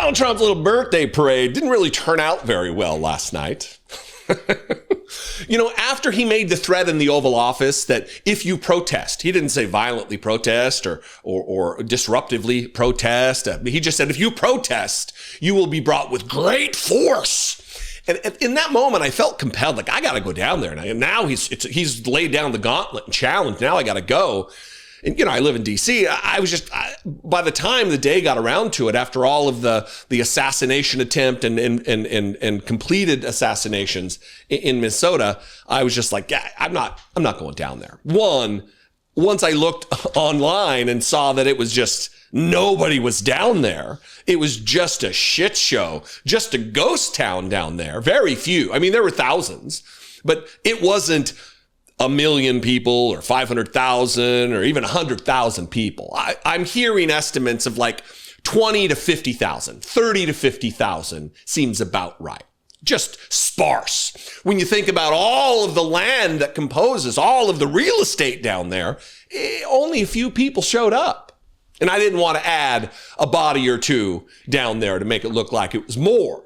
Donald Trump's little birthday parade didn't really turn out very well last night. You know, after he made the threat in the Oval Office that if you protest, he didn't say violently protest or disruptively protest. He just said, if you protest, you will be brought with great force. And in that moment, I felt compelled, like, I got to go down there. And now he's laid down the gauntlet and challenged. Now I got to go. And, you know, I live in D.C. By the time the day got around to it, after all of the assassination attempt and completed assassinations in Minnesota, I was just like, yeah, I'm not going down there. Once I looked online and saw that it was just nobody was down there. It was just a shit show, just a ghost town down there. Very few. I mean, there were thousands, but it wasn't 1 million people or 500,000 or even 100,000 people. I'm hearing estimates of like 20 to 50,000, 30 to 50,000 seems about right. Just sparse. When you think about all of the land that composes all of the real estate down there, only a few people showed up. And I didn't want to add a body or two down there to make it look like it was more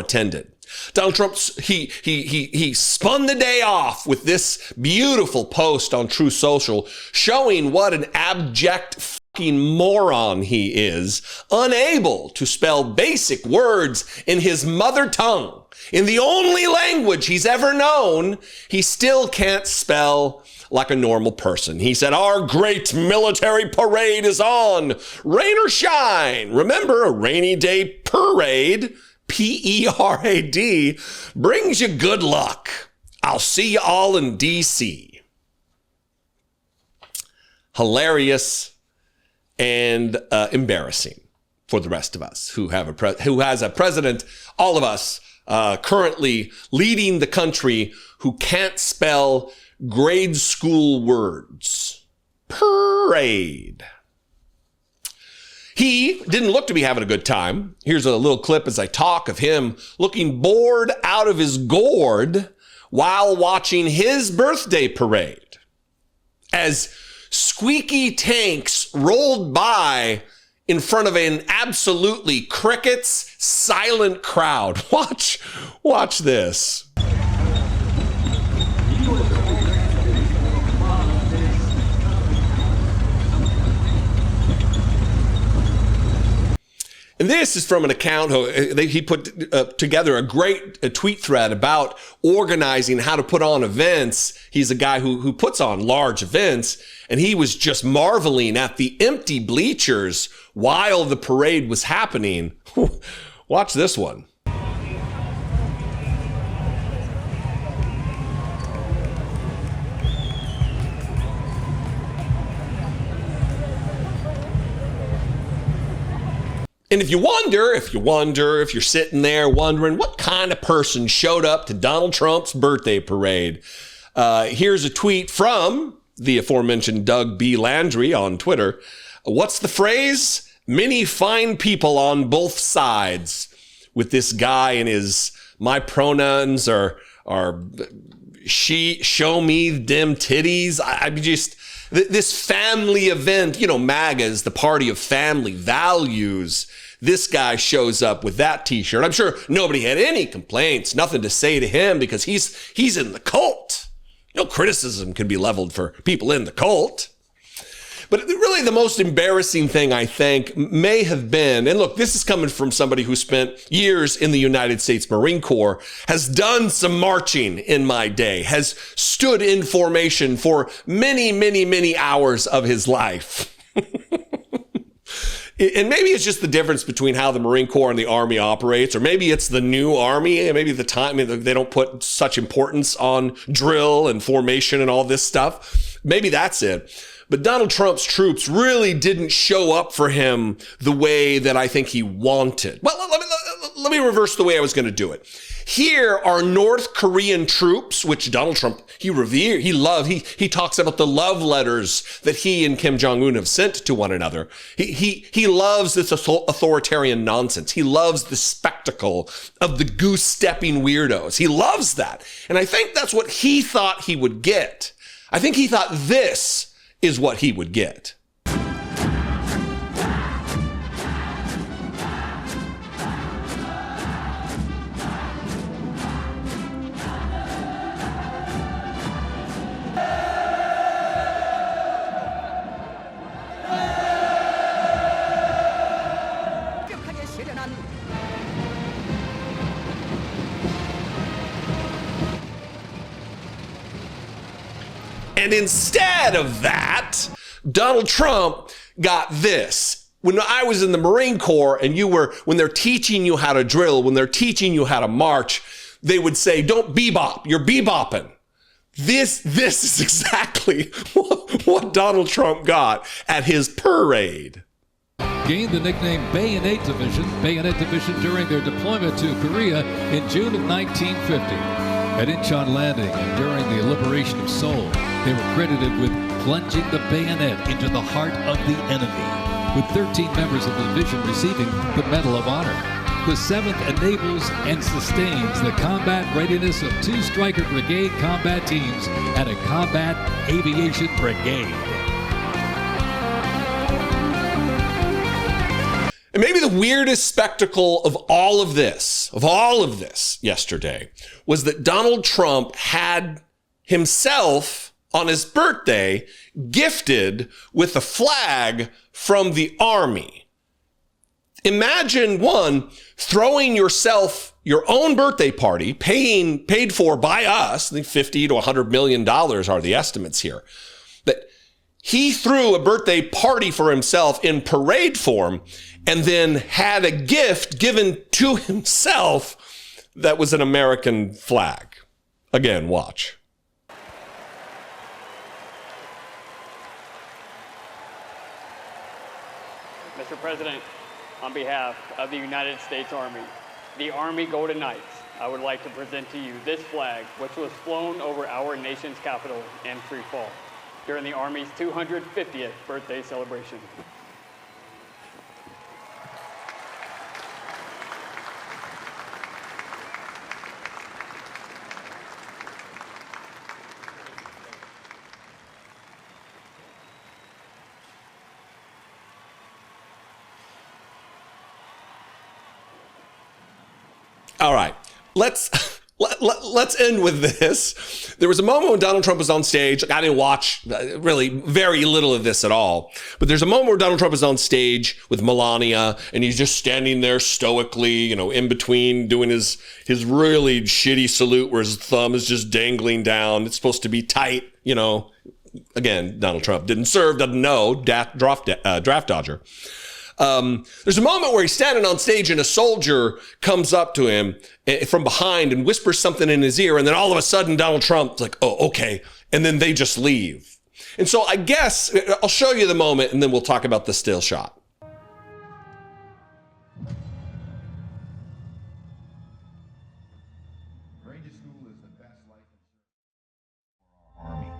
attended. Donald Trump, he spun the day off with this beautiful post on True Social showing what an abject fucking moron he is, unable to spell basic words in his mother tongue. In the only language he's ever known, he still can't spell like a normal person. He said, our great military parade is on, rain or shine. Remember, a rainy day parade, P-E-R-A-D, brings you good luck. I'll see you all in D.C. Hilarious and embarrassing for the rest of us who has a president, all of us, currently leading the country who can't spell grade school words. Parade. He didn't look to be having a good time. Here's a little clip as I talk of him looking bored out of his gourd while watching his birthday parade. As squeaky tanks rolled by in front of an absolutely crickets silent crowd. Watch this. And this is from an account he put together a great tweet thread about organizing how to put on events. He's a guy who puts on large events, and he was just marveling at the empty bleachers while the parade was happening. Watch this one. And if you're sitting there wondering what kind of person showed up to Donald Trump's birthday parade, here's a tweet from the aforementioned Doug B. Landry on Twitter. What's the phrase? Many fine people on both sides. With this guy and his, my pronouns are she, show me them titties. This family event, you know, MAGA is the party of family values. This guy shows up with that t-shirt. I'm sure nobody had any complaints, nothing to say to him because he's in the cult. No criticism can be leveled for people in the cult. But really the most embarrassing thing, I think, may have been, and look, this is coming from somebody who spent years in the United States Marine Corps, has done some marching in my day, has stood in formation for many, many, many hours of his life. And maybe it's just the difference between how the Marine Corps and the Army operates, or maybe it's the new Army, and maybe they don't put such importance on drill and formation and all this stuff. Maybe that's it. But Donald Trump's troops really didn't show up for him the way that I think he wanted. Well, let me reverse the way I was going to do it. Here are North Korean troops, which Donald Trump, he revered, he talks about the love letters that he and Kim Jong-un have sent to one another. He loves this authoritarian nonsense. He loves the spectacle of the goose-stepping weirdos. He loves that. And I think that's what he thought he would get. I think he thought this is what he would get. And instead of that, Donald Trump got this. When I was in the Marine Corps and when they're teaching you how to drill, when they're teaching you how to march, they would say, don't bebop, you're bebopping. This is exactly what Donald Trump got at his parade. Gained the nickname Bayonet Division during their deployment to Korea in June of 1950. At Incheon Landing and during the liberation of Seoul, they were credited with plunging the bayonet into the heart of the enemy, with 13 members of the division receiving the Medal of Honor. The 7th enables and sustains the combat readiness of 2 Stryker Brigade combat teams and a Combat Aviation Brigade. And maybe the weirdest spectacle of all of this yesterday was that Donald Trump had himself on his birthday gifted with a flag from the Army. Imagine, one, throwing yourself your own birthday party, paid for by us. I think $50 to $100 million are the estimates here. That he threw a birthday party for himself in parade form and then had a gift given to himself that was an American flag. Again, watch. Mr. President, on behalf of the United States Army, the Army Golden Knights, I would like to present to you this flag, which was flown over our nation's capital in free fall during the Army's 250th birthday celebration. All right, let's end with this. There was a moment when Donald Trump was on stage. I didn't watch really very little of this at all, but there's a moment where Donald Trump is on stage with Melania, and he's just standing there stoically, in between doing his really shitty salute where his thumb is just dangling down. It's supposed to be tight, Again, Donald Trump didn't serve, doesn't know, draft dodger. There's a moment where he's standing on stage and a soldier comes up to him from behind and whispers something in his ear. And then all of a sudden, Donald Trump's like, oh, okay. And then they just leave. And so I guess I'll show you the moment and then we'll talk about the still shot. Ranger School is the best life for our Army.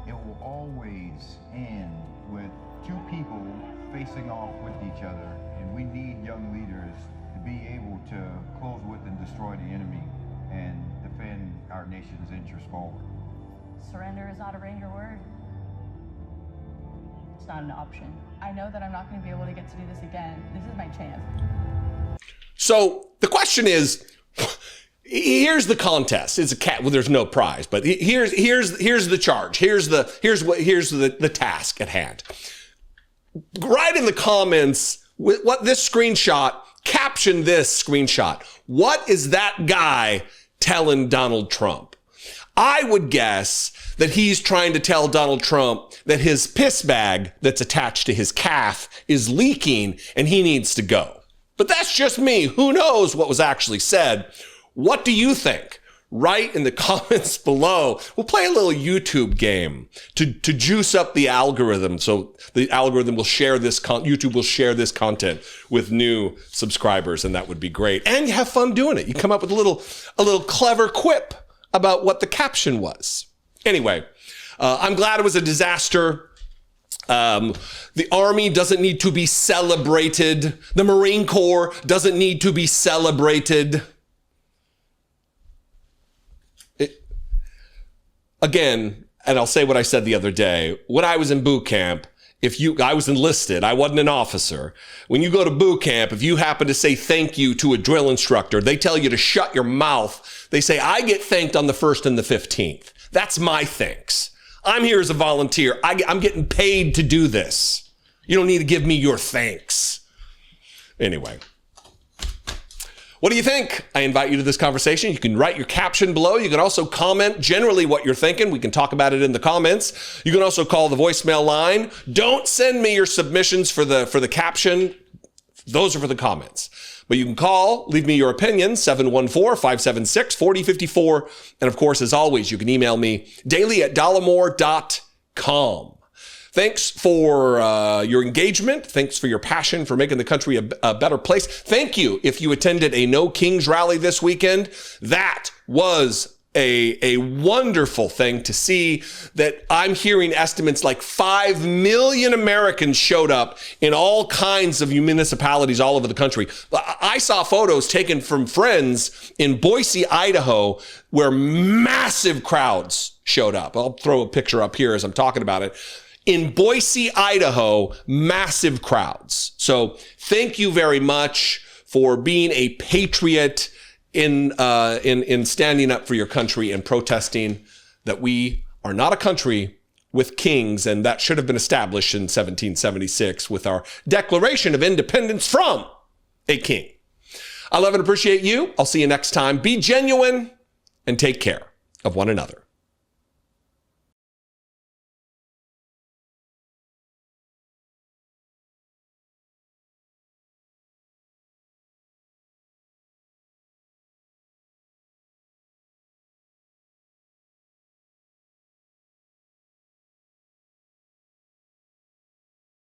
It will always end with 2 people facing off with each other, and we need young leaders to be able to close with and destroy the enemy and defend our nation's interests forward. Surrender is not a Ranger word. It's not an option. I know that I'm not going to be able to get to do this again. This is my chance. So the question is, here's the contest. It's a cat. Well, there's no prize, but here's the charge. Here's the task at hand. Write in the comments what this screenshot, caption this screenshot. What is that guy telling Donald Trump? I would guess that he's trying to tell Donald Trump that his piss bag that's attached to his calf is leaking and he needs to go. But that's just me. Who knows what was actually said? What do you think? Write in the comments below. We'll play a little YouTube game to juice up the algorithm. So the algorithm will share this, YouTube will share this content with new subscribers, and that would be great. And you have fun doing it. You come up with a little clever quip about what the caption was. Anyway, I'm glad it was a disaster. The Army doesn't need to be celebrated. The Marine Corps doesn't need to be celebrated. Again, and I'll say what I said the other day, when I was in boot camp, I was enlisted, I wasn't an officer. When you go to boot camp, if you happen to say thank you to a drill instructor, they tell you to shut your mouth. They say, I get thanked on the 1st and the 15th. That's my thanks. I'm here as a volunteer. I'm getting paid to do this. You don't need to give me your thanks. Anyway. What do you think? I invite you to this conversation. You can write your caption below. You can also comment generally what you're thinking. We can talk about it in the comments. You can also call the voicemail line. Don't send me your submissions for the caption. Those are for the comments. But you can call, leave me your opinion, 714-576-4054. And of course, as always, you can email me daily@dollemore.com. Thanks for your engagement. Thanks for your passion for making the country a better place. Thank you if you attended a No Kings rally this weekend. That was a wonderful thing to see, that I'm hearing estimates like 5 million Americans showed up in all kinds of municipalities all over the country. I saw photos taken from friends in Boise, Idaho, where massive crowds showed up. I'll throw a picture up here as I'm talking about it. In Boise, Idaho, massive crowds. So thank you very much for being a patriot in standing up for your country and protesting that we are not a country with kings, and that should have been established in 1776 with our Declaration of Independence from a king. I love and appreciate you. I'll see you next time. Be genuine and take care of one another.